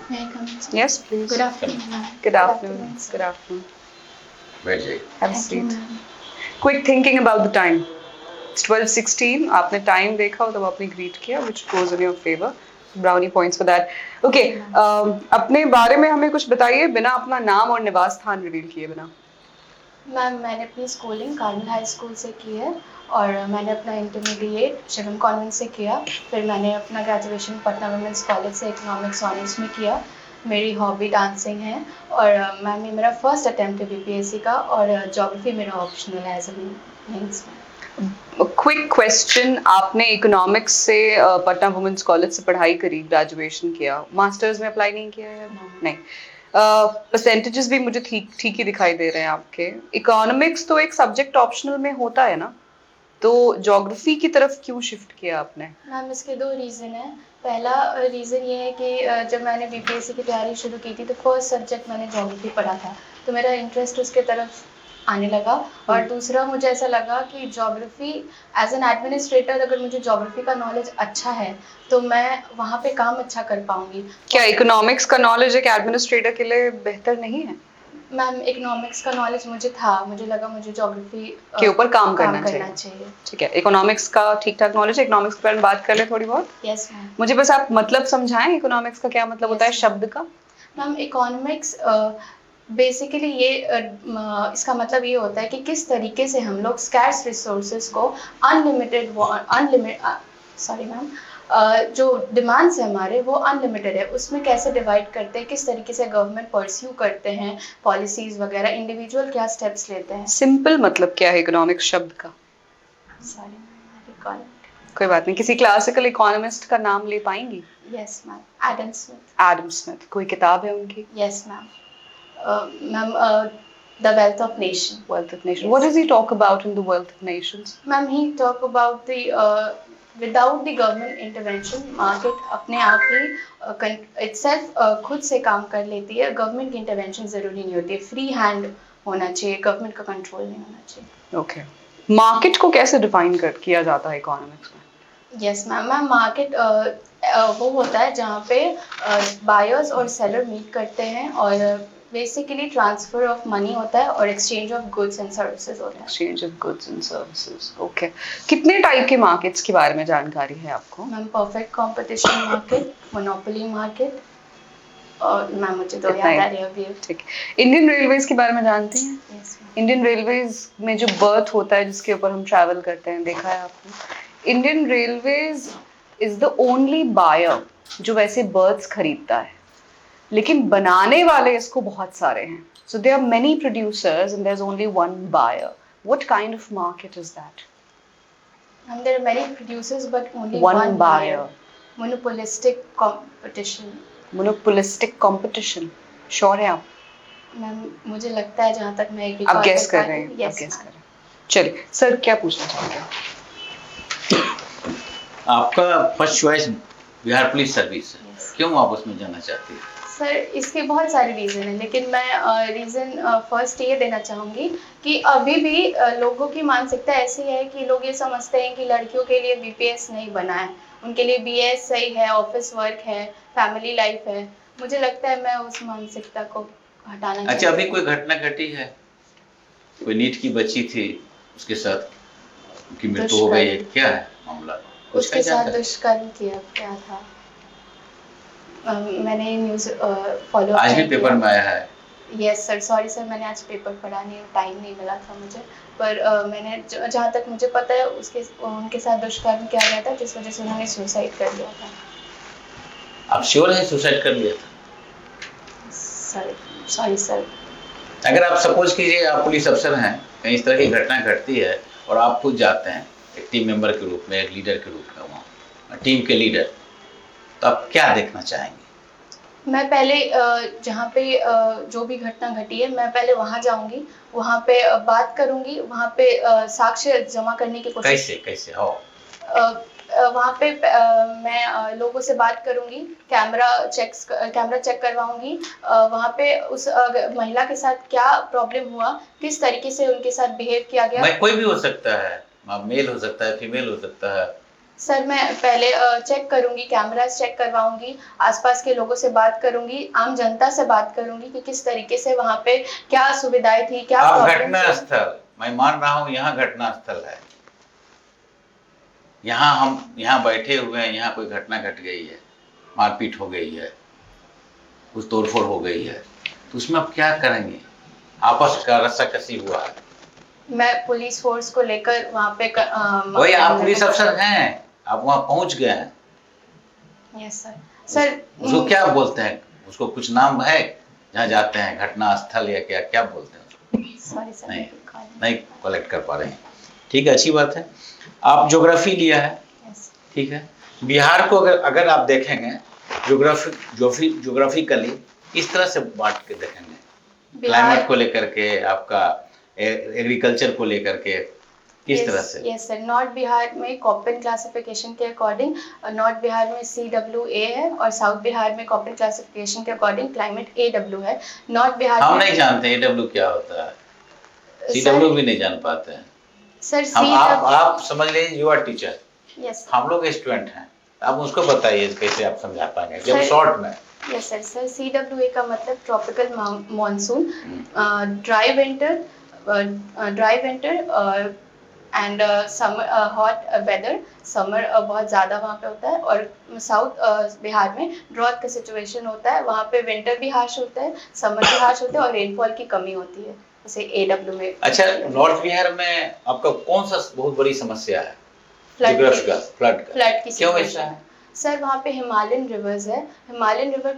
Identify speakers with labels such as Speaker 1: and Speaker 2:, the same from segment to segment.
Speaker 1: May I come in, sir?
Speaker 2: Yes, please.
Speaker 1: Good afternoon, ma'am.
Speaker 2: Good afternoon.
Speaker 1: sir.
Speaker 2: Good afternoon.
Speaker 3: बैठ जाइए।
Speaker 2: Have a
Speaker 1: Thank you,
Speaker 2: seat.
Speaker 1: ma'am.
Speaker 2: Quick thinking about the time. It's 12:16. आपने time देखा तब आपने greet किया, which goes in your favor. Brownie points for that. Okay. अपने बारे में हमें कुछ बताइए बिना अपना नाम और निवास स्थान रिवील किए बिना.
Speaker 1: मैम मैंने अपनी स्कूलिंग कार्मेल हाई स्कूल से की है और मैंने अपना इंटरमीडिएट शिवम कॉन्वेंट से किया। फिर मैंने अपना ग्रेजुएशन पटना वुमेंस कॉलेज से इकोनॉमिक्स ऑनर्स में किया। मेरी हॉबी डांसिंग है और मैम ये मेरा फर्स्ट अटेम्प्ट है बीपीएससी का और ज्योग्राफी मेरा ऑप्शनल है एज अ मीन्स में।
Speaker 2: क्विक क्वेश्चन, आपने इकोनॉमिक्स से पटना वुमेंस कॉलेज से पढ़ाई करी, ग्रेजुएशन किया, मास्टर्स में अप्लाई नहीं किया है? नहीं। परसेंटेजेस भी मुझे ठीक ही दिखाई दे रहे हैं आपके। इकोनॉमिक्स तो एक सब्जेक्ट ऑप्शनल में होता है ना, तो ज्योग्राफी की तरफ क्यों शिफ्ट किया आपने?
Speaker 1: मैम इसके दो रीज़न हैं। पहला रीज़न ये है कि जब मैंने बीपीएससी की तैयारी शुरू की थी तो फर्स्ट सब्जेक्ट मैंने ज्योग्राफी पढ़ा था, तो मेरा इंटरेस्ट उसके तरफ आने लगा। और दूसरा मुझे ऐसा लगा कि ज्योग्राफी एज एन एडमिनिस्ट्रेटर अगर मुझे ज्योग्राफी का नॉलेज अच्छा है तो मैं वहाँ पे काम अच्छा कर पाऊँगी।
Speaker 2: क्या इकोनॉमिक्स का नॉलेज एक एडमिनिस्ट्रेटर के लिए बेहतर नहीं है?
Speaker 1: मैम इकोनॉमिक्स का नॉलेज मुझे था, मुझे लगा मुझे ज्योग्राफी
Speaker 2: के ऊपर काम करना चाहिए। ठीक है, इकोनॉमिक्स का ठीक ठाक नॉलेज है। इकोनॉमिक्स के बारे में बात कर ले थोड़ी बहुत।
Speaker 1: Yes ma'am.
Speaker 2: मुझे बस आप मतलब समझाएं इकोनॉमिक्स का क्या मतलब होता है शब्द का?
Speaker 1: मैम इकोनॉमिक्स बेसिकली ये इसका मतलब ये होता है कि किस तरीके से हम लोग स्कैर्स रिसोर्सेज को सॉरी मैम जो डिमांड्स है हमारे वो अनलिमिटेड है, उसमें कैसे डिवाइड करते हैं, किस तरीके से गवर्नमेंट परस्यू करते हैं पॉलिसीज वगैरह, इंडिविजुअल क्या स्टेप्स लेते हैं।
Speaker 2: सिंपल मतलब क्या है इकोनॉमिक्स शब्द का?
Speaker 1: सॉरी मैम,
Speaker 2: कोई बात नहीं। किसी क्लासिकल इकोनॉमिस्ट का नाम ले पाएंगी?
Speaker 1: Yes ma'am, Adam Smith.
Speaker 2: Adam Smith, कोई किताब है उनकी?
Speaker 1: Yes ma'am, ma'am The Wealth of Nation.
Speaker 2: Wealth of Nation.
Speaker 1: Yes.
Speaker 2: What does he talk about in the Wealth of Nations?
Speaker 1: Ma'am, he talk about the without the government intervention, market अपने आप ही itself खुद से काम कर लेती है। Government की intervention जरूरी नहीं होती है, फ्री हैंड होना चाहिए, गवर्नमेंट का कंट्रोल नहीं होना चाहिए।
Speaker 2: ओके, मार्केट को कैसे डिफाइन किया जाता है इकोनॉमिक्स में?
Speaker 1: यस मैम, मैम मार्केट वो होता है जहाँ पे बायर्स और सेलर मीट करते हैं और बेसिकली ट्रांसफर ऑफ मनी होता है और exchange of goods and services होता है।
Speaker 2: Exchange of goods and services, okay. कितने टाइप के मार्केट्स के बारे में जानकारी है आपको?
Speaker 1: Ma'am perfect competition market, monopoly market और मैम मुझे दो याद आ रही है अभी।
Speaker 2: ठीक। इंडियन रेलवेज के बारे में जानती हैं?
Speaker 1: यस।
Speaker 2: इंडियन रेलवेज में जो बर्थ होता है जिसके ऊपर हम ट्रैवल करते हैं, देखा है आपने? Indian Railways is the only buyer जो वैसे बर्थ्स खरीदता है, लेकिन बनाने वाले इसको बहुत सारे हैं। So there are many producers and there's only one buyer. What kind of market is that?
Speaker 1: And there are many producers but only
Speaker 2: one buyer.
Speaker 1: Monopolistic competition.
Speaker 2: Monopolistic competition. Sure है आप?
Speaker 1: मैम मुझे लगता है जहाँ तक मैं
Speaker 2: आप guess कर रहे हैं? आप guess कर रहे हैं। चलिए, सर क्या पूछना चाहेंगे?
Speaker 3: आपका first choice Bihar police service है, क्यों आप उसमें जाना चाहती हैं?
Speaker 1: सर इसके बहुत सारे रीज़न हैं, लेकिन मैं रीज़न फर्स्ट ये देना चाहूँगी कि अभी भी लोगों की मानसिकता ऐसी है कि लोग ये समझते हैं कि लड़कियों के लिए बीपीएस नहीं बना है, उनके लिए बीएस सही है, ऑफिस वर्क है, फैमिली लाइफ है। मुझे लगता है मैं उस मानसिकता को हटाना चाहिए।
Speaker 3: अच्छा, अभी कोई घटना घटी है? कोई नीट की बच्ची थी, उसके साथ उनकी मृत्यु हो गई है, क्या है मामला?
Speaker 1: उसके साथ दुष्कर्म किया क्या था? मैंने न्यूज़ फॉलो
Speaker 3: आज भी पेपर में आया है।
Speaker 1: यस सर, सॉरी सर, मैंने आज पेपर पढ़ा नहीं, टाइम नहीं मिला था मुझे, पर मैंने जहाँ तक मुझे पता है उनके साथ दुष्कर्म किया गया था जिस वजह से उन्होंने सुसाइड कर लिया था।
Speaker 3: आप श्योर हैं सुसाइड कर लिया था?
Speaker 1: Sir sorry sir.
Speaker 3: अगर आप सपोज कीजिए आप पुलिस अफसर हैं, कहीं इस तरह की घटना घटती है और आप खुद जाते हैं एक टीम मेंबर के रूप में, एक लीडर के रूप में, वहाँ टीम के लीडर, तो आप क्या देखना चाहेंगे?
Speaker 1: मैं पहले जहाँ पे जो भी घटना घटी है मैं पहले वहाँ जाऊँगी, वहाँ पे बात करूँगी, वहाँ पे साक्ष्य जमा करने की कोशिश।
Speaker 3: कैसे हो?
Speaker 1: वहाँ पे मैं लोगों से बात करूँगी, कैमरा चेक करवाऊँगी, वहाँ पे उस महिला के साथ क्या प्रॉब्लम हुआ, किस तरीके से उनके साथ बिहेव किया गया।
Speaker 3: कोई भी हो सकता है, मेल हो सकता है, फीमेल हो सकता है,
Speaker 1: सर मैं पहले चेक करूंगी, कैमरास चेक करवाऊंगी, आसपास के लोगों से बात करूंगी, आम जनता से बात करूंगी कि किस तरीके से वहाँ पे क्या सुविधाएं थी, क्या
Speaker 3: अब
Speaker 1: प्रॉब्लम
Speaker 3: घटना स्थल, मैं मान रहा हूँ यहाँ घटना स्थल है, यहाँ हम यहाँ बैठे हुए हैं, यहाँ कोई घटना घट गई है, मारपीट हो गई है, कुछ तोड़फोड़ हो गई है, तो उसमें आप क्या करेंगे? आपस का रस्साकसी हुआ है,
Speaker 1: मैं पुलिस फोर्स को लेकर वहाँ पे
Speaker 3: वही आप पुलिस अफसर हैं, आप वहाँ पहुँच गए हैं,
Speaker 1: यस सर। सर
Speaker 3: उसको क्या बोलते हैं? उसको कुछ नाम है जहाँ जाते हैं, घटना स्थल या क्या क्या बोलते हैं उसको?
Speaker 1: सॉरी सर,
Speaker 3: नहीं कलेक्ट कर पा रहे हैं, ठीक है, अच्छी बात है। आप ज्योग्राफी लिया है,
Speaker 1: यस।
Speaker 3: ठीक है। बिहार को अगर अगर आप देखेंगे ज्योग्राफिकली इस तरह से बांट के देखेंगे, क्लाइमेट को लेकर के, आपका एग्रीकल्चर को लेकर के, किस तरह से?
Speaker 1: यस सर, नॉर्थ बिहार में कॉपन क्लासिफिकेशन के अकॉर्डिंग नॉर्थ बिहार में CWA है और साउथ बिहार में कॉपन क्लासिफिकेशन के अकॉर्डिंग क्लाइमेट AW है। नॉर्थ बिहार
Speaker 3: हम
Speaker 1: में
Speaker 3: नहीं जानते AW क्या होता है, CW भी नहीं जान पाते हैं
Speaker 1: सर।
Speaker 3: हम। आप समझ लीजिए यू आर टीचर,
Speaker 1: यस
Speaker 3: हम लोग स्टूडेंट हैं, आप उसको बताइए कैसे आप समझा पाएंगे जब
Speaker 1: सर,
Speaker 3: शॉर्ट में।
Speaker 1: Yes sir. सर CWA का मतलब tropical monsoon, dry winter and summer hot weather, summer बहुत ज़्यादा वहाँ पे होता है। और साउथ बिहार में ड्रॉट का सिचुएशन होता है, वहाँ पे विंटर भी हार्श होता है, समर भी हार्श होता है और रेनफॉल की कमी होती है, जैसे AW में।
Speaker 3: अच्छा, नॉर्थ बिहार में आपका कौन सा बहुत बड़ी समस्या है? फ्लड
Speaker 1: की
Speaker 3: क्यों ऐसा
Speaker 1: situation
Speaker 3: है?
Speaker 1: सर वहाँ पे हिमालयन रिवर्स है, हिमालयन रिवर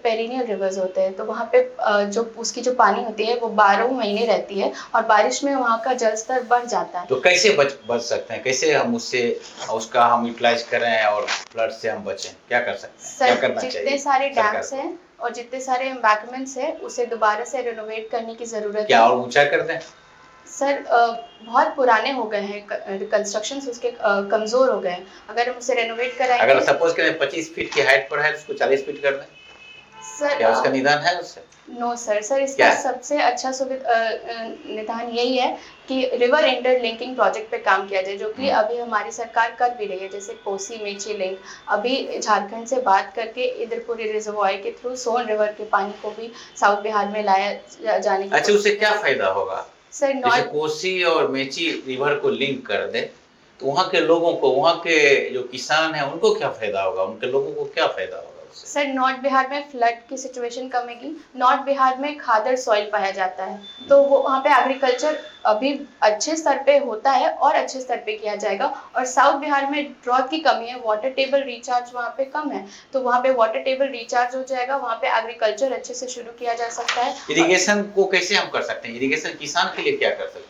Speaker 1: पेरिनियल रिवर्स होते हैं, तो वहाँ पे जो उसकी जो पानी होती है वो 12 महीने रहती है और बारिश में वहाँ का जल स्तर बढ़ जाता है।
Speaker 3: तो कैसे बच सकते हैं, कैसे हम उसका हम यूटिलाइज करें और फ्लड से हम बचें, क्या कर सकते हैं, क्या
Speaker 1: सर
Speaker 3: करना चाहिए?
Speaker 1: जितने सारे
Speaker 3: सरकार
Speaker 1: डैम्स
Speaker 3: को?
Speaker 1: हैं और जितने सारे एम्बैंकमेंट्स हैं उसे दोबारा से रिनोवेट करने की ज़रूरत
Speaker 3: क्या
Speaker 1: है।
Speaker 3: और ऊंचा कर दें?
Speaker 1: सर बहुत पुराने हो गए हैं, कंस्ट्रक्शंस उसके कमज़ोर हो गए हैं, अगर हम उसे रेनोवेट कराएंगे।
Speaker 3: अगर सपोज करें 25 फीट की हाइट पर है तो उसको 40 फीट कर दें,
Speaker 1: सर
Speaker 3: क्या उसका निदान है उससे?
Speaker 1: No sir. सर इसका
Speaker 3: क्या?
Speaker 1: सबसे अच्छा निदान यही है कि रिवर इंटरलिंकिंग प्रोजेक्ट पे काम किया जाए, जो कि अभी हमारी सरकार कर भी रही है, जैसे कोसी मेची लिंक। अभी झारखंड से बात करके इधरपुरी रिजर्वॉयर के थ्रू सोन रिवर के पानी को भी साउथ बिहार में लाया जाने की।
Speaker 3: अच्छा, उससे क्या फायदा होगा?
Speaker 1: सर
Speaker 3: जैसे कोसी और मेची रिवर को लिंक कर दे तो वहाँ के लोगों को, वहाँ के जो किसान हैं उनको क्या फायदा होगा, उनके लोगों को क्या फायदा होगा उससे?
Speaker 1: सर नॉर्थ बिहार में फ्लड की सिचुएशन कमेगी, नॉर्थ बिहार में खादर सॉइल पाया जाता है, तो वो वहाँ पे एग्रीकल्चर अभी अच्छे स्तर पे होता है और अच्छे स्तर पे किया जाएगा। और साउथ बिहार में ड्रॉट की कमी है, वाटर टेबल रिचार्ज वहाँ पे कम है, तो वहाँ पे वाटर टेबल रिचार्ज हो जाएगा, वहाँ पे एग्रीकल्चर अच्छे से शुरू किया जा सकता है।
Speaker 3: इरिगेशन को कैसे हम कर सकते हैं? इरिगेशन किसान के लिए क्या कर सकते हैं?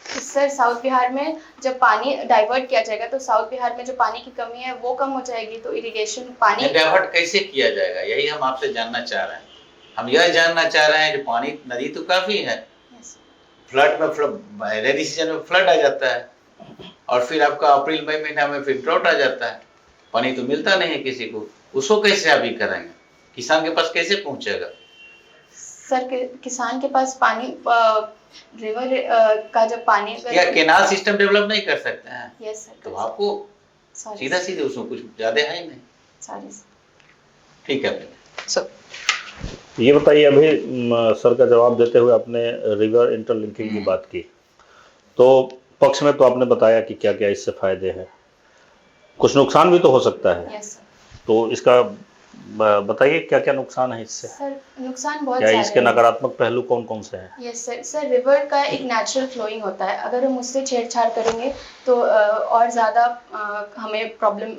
Speaker 1: सर साउथ बिहार में जब पानी डाइवर्ट किया जाएगा तो साउथ बिहार में जो पानी की कमी है वो कम हो जाएगी, तो इरिगेशन पानी
Speaker 3: डाइवर्ट कैसे किया जाएगा, यही हम आपसे जानना चाह रहे हैं। हम यह जानना चाह रहे हैं, जो पानी नदी तो काफी है, फ्लड में रेनी सीजन में फ्लड आ जाता है और फिर आपका अप्रैल मई महीना में फिर ड्रॉट आ जाता है, पानी तो मिलता नहीं है किसी को, उसको कैसे आप ही करेंगे? किसान के पास कैसे पहुंचेगा?
Speaker 1: सर किसान के पास पानी रिवर का जब पानी
Speaker 3: क्या केनाल सिस्टम डेवलप नहीं कर सकते हैं?
Speaker 1: Yes sir.
Speaker 3: तो आपको सीधा सीधे उसमें कुछ ज्यादा है ही नहीं।
Speaker 1: सॉरी
Speaker 3: ठीक है
Speaker 2: सर।
Speaker 4: ये बताइए, अभी सर का जवाब देते हुए आपने रिवर इंटरलिंकिंग की बात की, तो पक्ष में तो आपने बताया कि क्या क्या इससे फायदे हैं, कुछ नुकसान भी तो हो सकता है।
Speaker 1: Yes sir.
Speaker 4: तो इसका बताइए क्या क्या नुकसान है इससे?
Speaker 1: सर नुकसान बहुत
Speaker 4: क्या
Speaker 1: सारे
Speaker 4: इसके
Speaker 1: हैं।
Speaker 4: नकारात्मक पहलू कौन कौन से हैं?
Speaker 1: Yes sir. सर रिवर का एक नेचुरल फ्लोइंग होता है, अगर हम उससे छेड़छाड़ करेंगे तो और ज़्यादा हमें प्रॉब्लम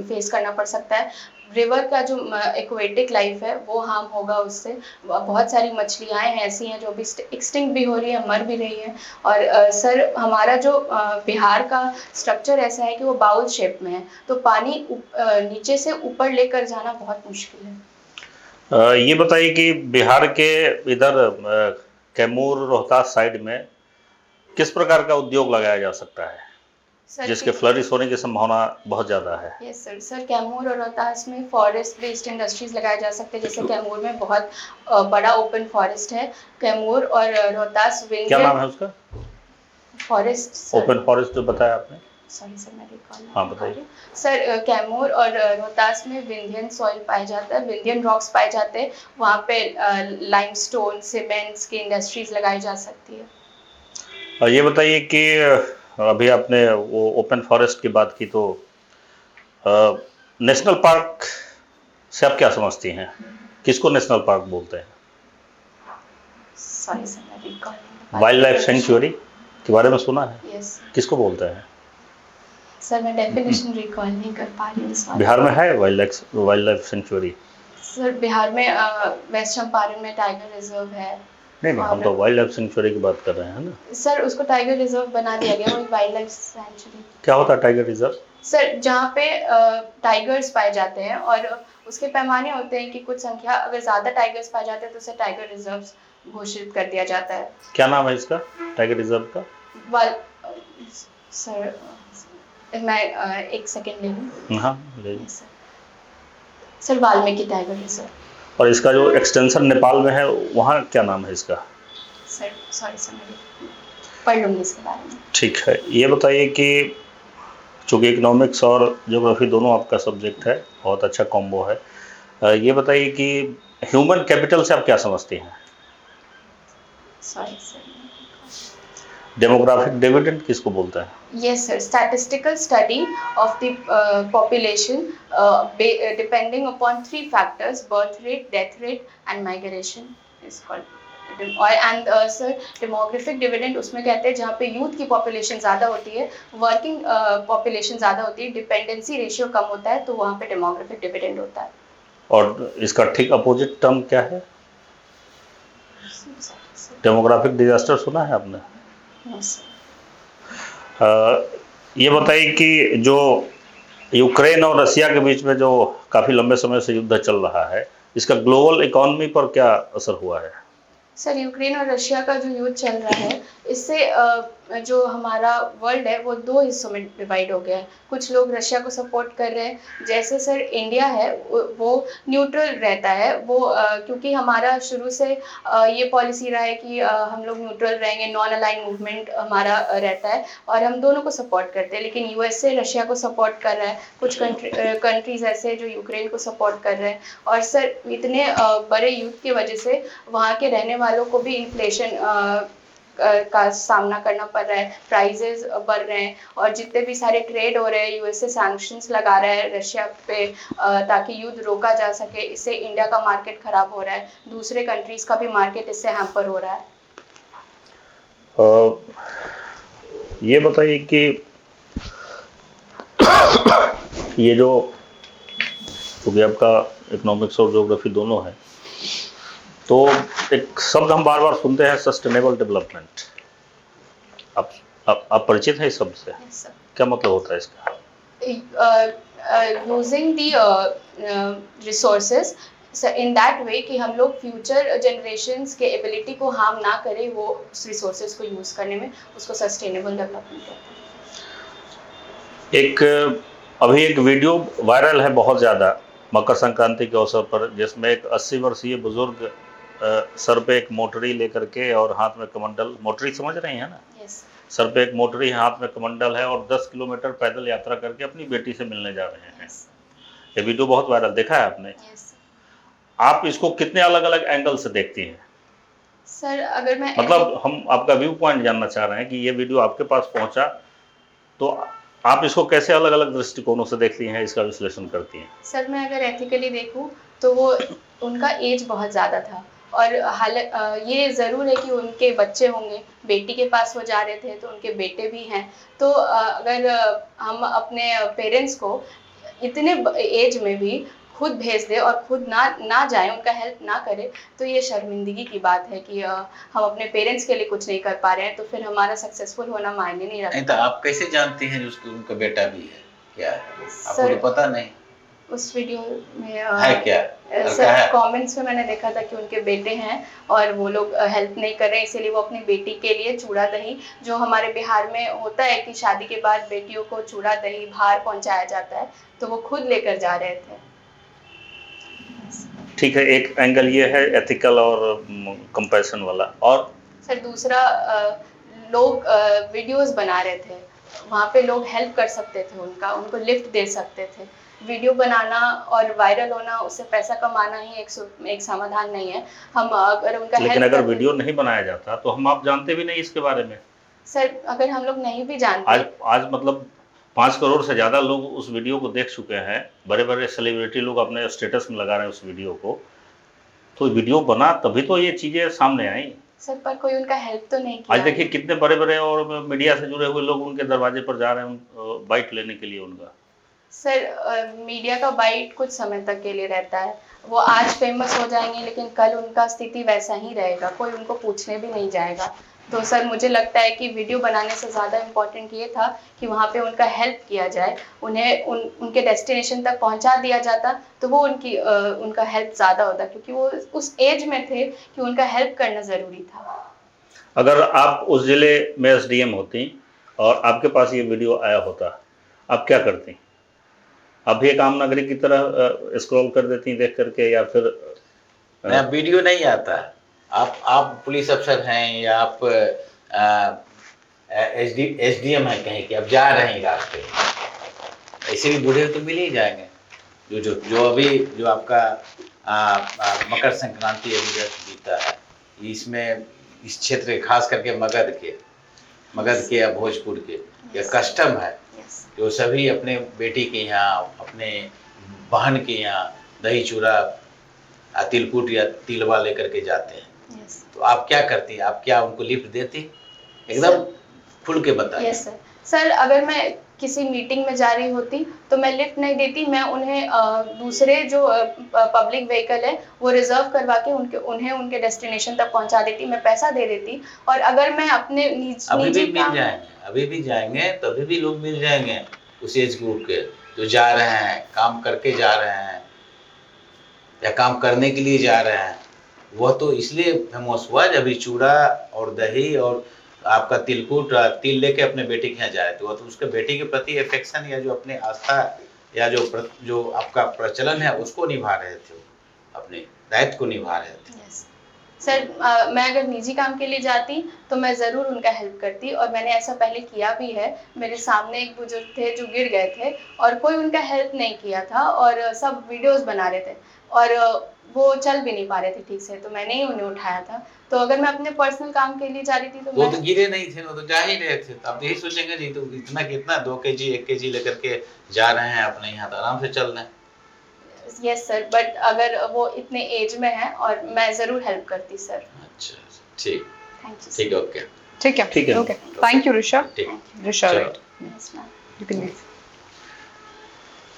Speaker 1: फेस करना पड़ सकता है। रिवर का जो एक्वेटिक लाइफ है वो हार्म होगा उससे, बहुत सारी मछलियाँ हैं ऐसी हैं जो भी एक्सटिंक्ट भी हो रही है, मर भी रही हैं। और सर हमारा जो बिहार का स्ट्रक्चर ऐसा है कि वो बाउल शेप में है, तो पानी नीचे से ऊपर लेकर जाना बहुत मुश्किल है।
Speaker 4: ये बताइए कि बिहार के इधर कैमूर रोहतास साइड में किस प्रकार का उद्योग लगाया जा सकता है जिसके फ्लरिश होने की संभावना बहुत ज़्यादा है?
Speaker 1: Yes sir. सर कैमूर और रोहतास में फॉरेस्ट बेस्ड इंडस्ट्रीज लगाए जा सकते हैं, जैसे कैमूर में बहुत बड़ा ओपन फॉरेस्ट है, कैमूर और रोहतास
Speaker 4: क्या नाम है उसका?
Speaker 1: फॉरेस्ट।
Speaker 4: ओपन फॉरेस्ट जो बताया आपने?
Speaker 1: सॉरी सर, मैं रिकॉल नहीं
Speaker 4: हाँ,
Speaker 1: कर पा
Speaker 4: बताइए।
Speaker 1: रही हूँ। सर कैमूर और रोहतास में विंध्यन सॉइल पाया जाता है, विंध्यन रॉक्स पाए जाते हैं, वहाँ पे लाइमस्टोन सीमेंट्स की इंडस्ट्रीज लगाई जा सकती है।
Speaker 4: और ये बताइए कि अभी आपने वो ओपन फॉरेस्ट की बात की, तो नेशनल पार्क से आप क्या समझती हैं? किसको नेशनल पार्क बोलते हैं?
Speaker 1: सॉरी सर, मैं रिकॉल नहीं कर पा
Speaker 4: वाइल्ड लाइफ
Speaker 1: रही।
Speaker 4: सेंचुरी के बारे में सुना है?
Speaker 1: यस
Speaker 4: किसको बोलते हैं?
Speaker 1: सर, मैं डेफिनेशन रिकॉल नहीं कर पा रही हूँ इस बात
Speaker 4: बिहार में है wild life sanctuary?
Speaker 1: Sir, Bihar में वेस्ट चंपारण में टाइगर रिजर्व है।
Speaker 4: नहीं नहीं, हम तो वाइल्ड लाइफ सेंचुरी की बात कर रहे हैं ना।
Speaker 1: सर उसको टाइगर रिजर्व बना दिया गया, वो वाइल्ड लाइफ सेंचुरी।
Speaker 4: क्या होता है टाइगर रिजर्व?
Speaker 1: सर जहाँ पे टाइगर्स पाए जाते हैं और उसके पैमाने होते हैं कि कुछ संख्या, अगर ज़्यादा टाइगर्स पाए जाते हैं तो उसे टाइगर रिजर्व घोषित कर दिया जाता है।
Speaker 4: क्या नाम है इसका, टाइगर रिजर्व का?
Speaker 1: वाल सर मैं एक सेकेंड ले लूँ।
Speaker 4: हाँ ले।
Speaker 1: Sir Valmiki tiger reserve.
Speaker 4: और इसका जो एक्सटेंशन नेपाल में है, वहाँ क्या नाम है इसका?
Speaker 1: सर सॉरी सर, मैं पढ़ लूँगी इसके बारे में।
Speaker 4: ठीक है, ये बताइए कि चूँकि इकोनॉमिक्स और ज्योग्राफी दोनों आपका सब्जेक्ट है, बहुत अच्छा कॉम्बो है, ये बताइए कि ह्यूमन कैपिटल से आप क्या समझती हैं?
Speaker 1: Sorry sir.
Speaker 4: डेमोग्राफिक डिविडेंड किसको बोलता है?
Speaker 1: Yes, sir. Statistical study of the population depending upon 3 factors: birth rate, death rate, and migration is called. And sir, demographic dividend उसमें कहते हैं जहाँ पे यूथ की पॉपुलेशन ज़्यादा होती है, वर्किंग पॉपुलेशन ज़्यादा होती है, डिपेंडेंसी रेशियो कम होता है, तो वहाँ पे डेमोग्राफिक डिविडेंड होता है।
Speaker 4: और इसका ठीक अपोजिट टर्म क्या है? डेमोग्राफिक डिजास्टर सुना है आपने?
Speaker 1: No, sir.
Speaker 4: ये बताइए कि जो यूक्रेन और रसिया के बीच में जो काफ़ी लंबे समय से युद्ध चल रहा है, इसका ग्लोबल इकोनॉमी पर क्या असर हुआ है?
Speaker 1: सर यूक्रेन और रशिया का जो युद्ध चल रहा है, इससे जो हमारा वर्ल्ड है वो 2 हिस्सों में डिवाइड हो गया है। कुछ लोग रशिया को सपोर्ट कर रहे हैं, जैसे सर इंडिया है वो न्यूट्रल रहता है, वो क्योंकि हमारा शुरू से ये पॉलिसी रहा है कि हम लोग न्यूट्रल रहेंगे, नॉन अलाइन मूवमेंट हमारा रहता है और हम दोनों को सपोर्ट करते हैं। लेकिन यूएसए रशिया को सपोर्ट कर रहा है, कुछ कंट्रीज ऐसे जो यूक्रेन को सपोर्ट कर रहे हैं। और सर इतने बड़े युद्ध की वजह से वहाँ के रहने वालों को भी इन्फ्लेशन का सामना करना पड़ रहा है, प्राइजेस बढ़ रहे हैं और जितने भी सारे ट्रेड हो रहे हैं, यूएसए सैंक्शंस लगा रहा है रशिया पे ताकि युद्ध रोका जा सके। इससे इंडिया का मार्केट खराब हो रहा है, दूसरे कंट्रीज का भी मार्केट इससे हैम्पर हो रहा है।
Speaker 4: ये बताइए कि ये जो क्योंकि आपका इकोनॉमिक्स और ज्योग्राफी दोनों है, तो एक शब्द हम बार बार सुनते हैं, सस्टेनेबल डेवलपमेंट। आप परिचित हैं इस शब्द से?
Speaker 1: Yes, sir.
Speaker 4: क्या मतलब होता है इसका?
Speaker 1: Using the resources in that way कि हम लोग फ्यूचर जनरेशन्स के एबिलिटी को हार्म ना करें, वो उस रिसोर्सेज को यूज़ करने में, उसको सस्टेनेबल डेवलपमेंट कहते हैं।
Speaker 4: अभी एक वीडियो वायरल है बहुत ज़्यादा मकर संक्रांति के अवसर पर, जिसमें एक 80 वर्षीय बुजुर्ग सर पे एक मोटरी लेकर के और हाथ में कमंडल, मोटरी समझ रही हैं ना?
Speaker 1: Yes.
Speaker 4: सर पे एक मोटरी, हाथ में कमंडल है और 10 किलोमीटर पैदल यात्रा करके अपनी बेटी से मिलने जा रहे हैं।
Speaker 1: Yes.
Speaker 4: ये वीडियो बहुत वायरल, देखा है आपने?
Speaker 1: Yes.
Speaker 4: आप इसको कितने अलग अलग एंगल से देखती हैं?
Speaker 1: सर अगर मैं
Speaker 4: मतलब हम आपका व्यू पॉइंट जानना चाह रहे हैं कि ये वीडियो आपके पास पहुंचा तो आप इसको कैसे अलग अलग दृष्टिकोणों से देखती हैं, इसका विश्लेषण करती हैं?
Speaker 1: सर मैं अगर एथिकली देखूं तो वो उनका एज बहुत ज़्यादा था और ये ज़रूर है कि उनके बच्चे होंगे, बेटी के पास वो जा रहे थे तो उनके बेटे भी हैं। तो अगर हम अपने पेरेंट्स को इतने एज में भी खुद भेज दे और खुद ना जाए, उनका हेल्प ना करे, तो ये शर्मिंदगी की बात है कि हम अपने पेरेंट्स के लिए कुछ नहीं कर पा रहे हैं, तो फिर हमारा सक्सेसफुल होना मायने नहीं रखता।
Speaker 3: नहीं तो आप कैसे जानती हैं उसको, उनका बेटा भी है क्या है? आपको
Speaker 1: सर,
Speaker 3: तो पता नहीं
Speaker 1: उस वीडियो में
Speaker 3: है क्या?
Speaker 1: सर कमेंट्स में मैंने देखा था कि उनके बेटे हैं और वो लोग हेल्प नहीं कर रहे हैं, इसीलिए वो अपनी बेटी के लिए चूड़ा दही, जो हमारे बिहार में होता है कि शादी के बाद बेटियों को चूड़ा दही भार पहुंचाया जाता है, तो वो खुद लेकर जा रहे थे।
Speaker 4: ठीक है, एक एंगल ये है एथिकल और कंपैशन वाला। और
Speaker 1: सर दूसरा लोग वीडियोस बना रहे थे वहाँ पे लोग हेल्प कर सकते थे, उनको लिफ्ट दे सकते थे। वीडियो बनाना और वायरल होना, उससे पैसा कमाना ही एक समाधान नहीं है। हम अगर उनका
Speaker 4: लेकिन
Speaker 1: हेल्प
Speaker 4: अगर
Speaker 1: करते,
Speaker 4: वीडियो नहीं बनाया जाता तो हम आप जानते भी नहीं इसके बारे में।
Speaker 1: सर अगर हम लोग नहीं भी जानते,
Speaker 4: आज मतलब 5 करोड़ से ज़्यादा लोग उस वीडियो को देख चुके हैं, बड़े बड़े सेलिब्रिटी लोग अपने स्टेटस में लगा रहे हैं उस वीडियो को, तो वीडियो बना तभी तो ये चीज़ें सामने आई।
Speaker 1: सर पर कोई उनका हेल्प तो नहीं किया।
Speaker 4: आज देखिए कितने बड़े बड़े और मीडिया से जुड़े हुए लोग उनके दरवाजे पर जा रहे हैं बाइट लेने के लिए उनका।
Speaker 1: सर मीडिया का बाइट कुछ समय तक के लिए रहता है, वो आज फेमस हो जाएंगे लेकिन कल उनका स्थिति वैसा ही रहेगा, कोई उनको पूछने भी नहीं जाएगा। तो सर मुझे लगता है कि वीडियो बनाने से ज़्यादा इम्पोर्टेंट ये था कि वहाँ पे उनका हेल्प किया जाए, उन्हें उनके डेस्टिनेशन तक पहुँचा दिया जाता, तो वो उनका हेल्प ज़्यादा होता, क्योंकि वो उस एज में थे कि उनका हेल्प करना ज़रूरी था।
Speaker 4: अगर आप उस ज़िले में एसडीएम होती और आपके पास ये वीडियो आया होता, आप क्या करती? आप भी एक आम नागरिक की तरह स्क्रॉल कर देती देख करके, या फिर
Speaker 3: मैं वीडियो नहीं आता, आप पुलिस अफसर हैं या आप एसडीएम हैं कहीं के, अब जा रहे हैं रास्ते, ऐसे भी बूढ़े तो मिल ही जाएंगे। जो अभी जो आपका मकर संक्रांति अभी जस्ट बीता है, इसमें इस क्षेत्र के खास करके मगध के या भोजपुर के या कस्टम है, जो सभी अपने बेटी के यहाँ, अपने बहन के यहाँ दही चूड़ा, तिलकुट या तिलवा लेकर के जाते हैं। तो आप क्या करती हैं? आप क्या उनको लिफ्ट देती? एकदम खुल के बताइए।
Speaker 1: Yes sir. सर अगर मैं किसी मीटिंग में जा रही होती तो मैं लिफ्ट नहीं देती, मैं उन्हें दूसरे जो पब्लिक व्हीकल है वो रिजर्व करवा के उन्हें उनके डेस्टिनेशन तक पहुंचा देती, मैं पैसा दे देती। और अगर मैं अपने
Speaker 3: अभी भी मिल जाएंगे, अभी भी जाएंगे तो अभी भी लोग मिल जाएंगे उस एज ग्रुप के, जो जा रहे हैं, काम करके जा रहे हैं या काम करने के लिए जा रहे हैं। वह तो इसलिए फेमस हुआ जब चूड़ा और दही और आपका तिलकुट तिल लेके अपने बेटे के यहाँ जा रहे थे, वो तो उसके बेटे के प्रति अफेक्शन या जो अपने आस्था या जो आपका प्रचलन है उसको निभा रहे थे, अपने दायित्व को निभा रहे थे।
Speaker 1: सर मैं अगर निजी काम के लिए जाती तो मैं ज़रूर उनका हेल्प करती, और मैंने ऐसा पहले किया भी है। मेरे सामने एक बुजुर्ग थे जो गिर गए थे और कोई उनका हेल्प नहीं किया था, और सब वीडियोस बना रहे थे और वो चल भी नहीं पा रहे थे ठीक से, तो मैंने ही उन्हें उठाया था। तो अगर मैं अपने पर्सनल काम के लिए जा रही थी तो
Speaker 3: वो
Speaker 1: मैं
Speaker 3: तो गिरे नहीं थे, वो तो जा ही रहे थे, तो आप यही सोचेंगे जी तो इतना कितना 2 केजी 1 केजी लेकर के जा रहे हैं अपने यहाँ, तो आराम से चल रहे हैं।
Speaker 1: यस सर, बट अगर वो इतने एज में है और मैं ज़रूर हेल्प करती सर।
Speaker 3: अच्छा ठीक,
Speaker 1: थैंक यू।
Speaker 3: ठीक है, ओके,
Speaker 2: ठीक है,
Speaker 4: ठीक है।
Speaker 2: Okay, thank you Rishabh.
Speaker 3: ठीक,
Speaker 2: ऋषभ,
Speaker 3: चलो।
Speaker 2: Right,
Speaker 1: yes ma'am.
Speaker 2: You can leave.